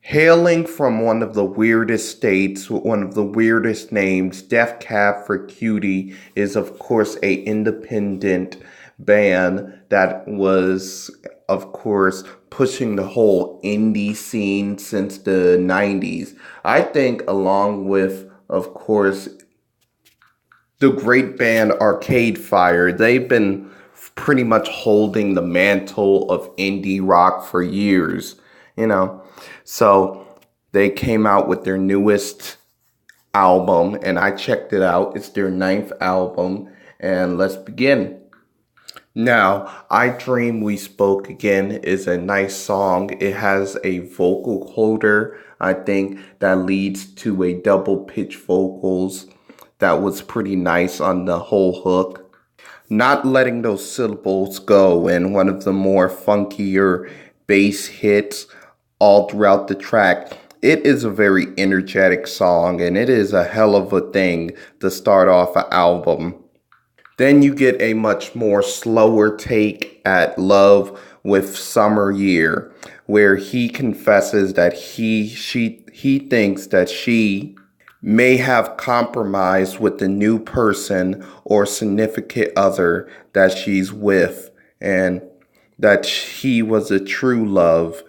Hailing from one of the weirdest states with one of the weirdest names, Def Cab for Cutie is of course a independent band that was of course pushing the whole indie scene since the 90s. I think along with of course the great band Arcade Fire, they've been pretty much holding the mantle of indie rock for years, you know. So they came out with their newest album, and I checked it out. It's their ninth album, and let's begin. Now, I Dream We Spoke Again is a nice song. It has a vocal holder, I think, that leads to a double pitch vocals that was pretty nice on the whole hook. Not letting those syllables go, and one of the more funkier bass hits all throughout the track. It is a very energetic song, and it is a hell of a thing to start off an album. Then you get a much more slower take at Love with Summer Year, where he confesses that he thinks that she may have compromised with the new person or significant other that she's with, and that he was a true love.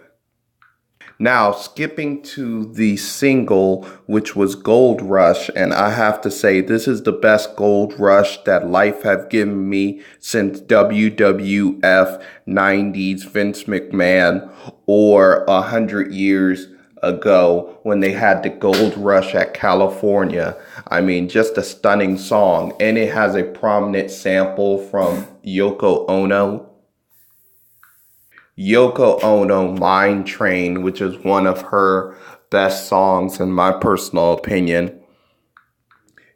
Now, skipping to the single, which was Gold Rush, and I have to say, this is the best Gold Rush that life have given me since WWF 90s Vince McMahon or 100 years ago when they had the Gold Rush at California. I mean, just a stunning song, and it has a prominent sample from Yoko Ono, Mine Train, which is one of her best songs in my personal opinion.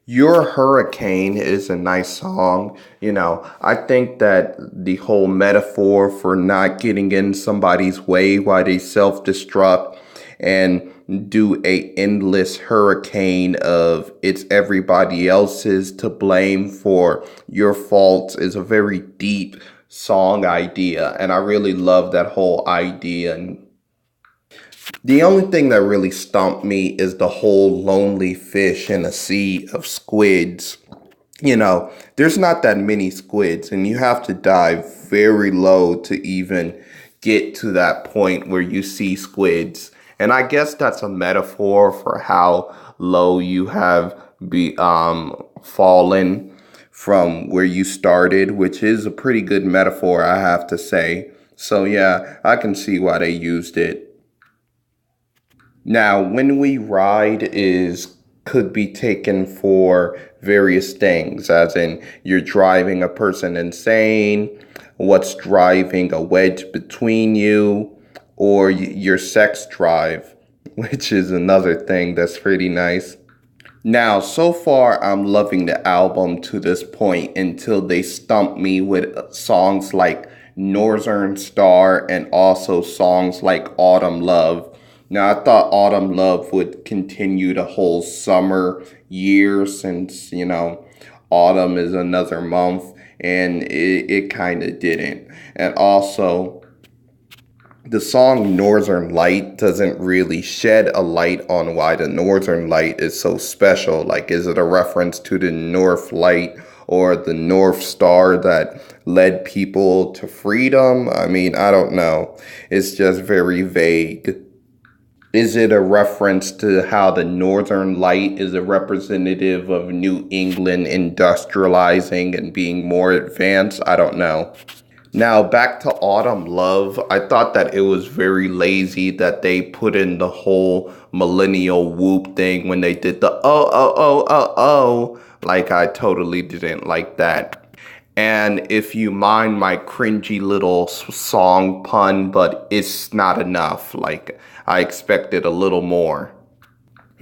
Your Hurricane is a nice song. You know, I think that the whole metaphor for not getting in somebody's way while they self-destruct and do a endless hurricane of it's everybody else's to blame for your faults is a very deep song idea, and I really love that whole idea. And the only thing that really stumped me is the whole lonely fish in a sea of squids. You know, there's not that many squids, and you have to dive very low to even get to that point where you see squids. And I guess that's a metaphor for how low you have fallen from where you started, which is a pretty good metaphor, I have to say. So yeah, I can see why they used it. Now, When We Ride is could be taken for various things, as in you're driving a person insane, what's driving a wedge between you, or your sex drive, which is another thing that's pretty nice. Now, so far, I'm loving the album to this point until they stump me with songs like Northern Star and also songs like Autumn Love. Now, I thought Autumn Love would continue the whole summer year since, you know, autumn is another month, and it kind of didn't. And also, the song Northern Light doesn't really shed a light on why the Northern Light is so special. Like, is it a reference to the North Light or the North Star that led people to freedom? I mean, I don't know. It's just very vague. Is it a reference to how the Northern Light is a representative of New England industrializing and being more advanced? I don't know. Now, back to Autumn Love. I thought that it was very lazy that they put in the whole millennial whoop thing when they did the oh. Like, I totally didn't like that. And if you mind my cringy little song pun, but it's not enough. Like, I expected a little more.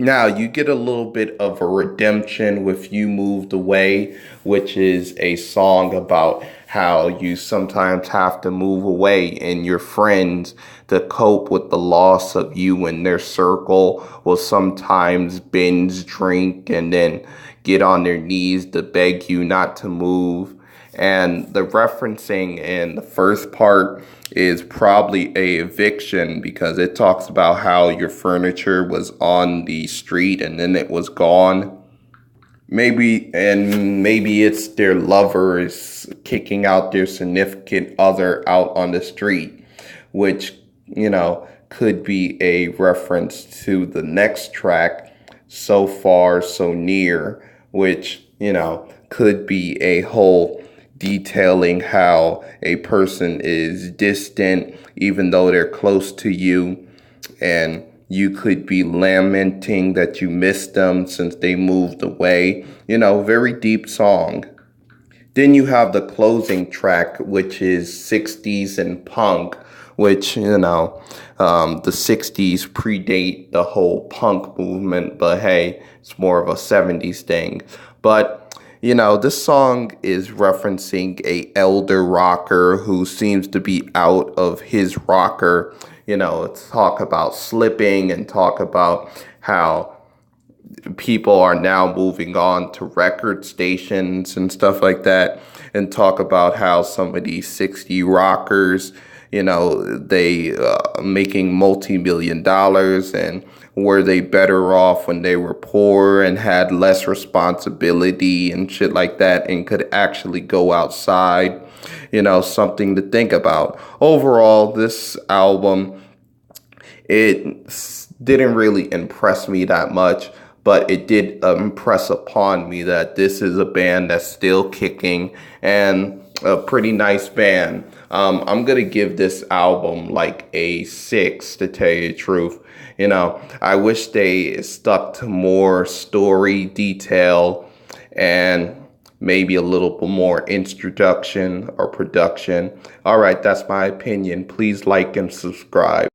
Now, you get a little bit of a redemption with You Moved Away, which is a song about how you sometimes have to move away and your friends to cope with the loss of you in their circle will sometimes binge drink and then get on their knees to beg you not to move. And the referencing in the first part is probably a eviction because it talks about how your furniture was on the street and then it was gone. Maybe it's their lover is kicking out their significant other out on the street, which, could be a reference to the next track, So Far, So Near, which, could be a whole detailing how a person is distant even though they're close to you, and you could be lamenting that you missed them since they moved away. Very deep song. Then you have the closing track, which is 60s and punk, which, the 60s predate the whole punk movement, but hey, it's more of a 70s thing. But, this song is referencing a elder rocker who seems to be out of his rocker. Talk about slipping and talk about how people are now moving on to record stations and stuff like that, and talk about how some of these 60 rockers, they making multi-million dollars, and were they better off when they were poor and had less responsibility and shit like that and could actually go outside. Something to think about. Overall, this album, it didn't really impress me that much, but it did impress upon me that this is a band that's still kicking and a pretty nice band. I'm gonna give this album like a 6, to tell you the truth. I wish they stuck to more story detail and maybe a little bit more introduction or production. All right, that's my opinion. Please like and subscribe.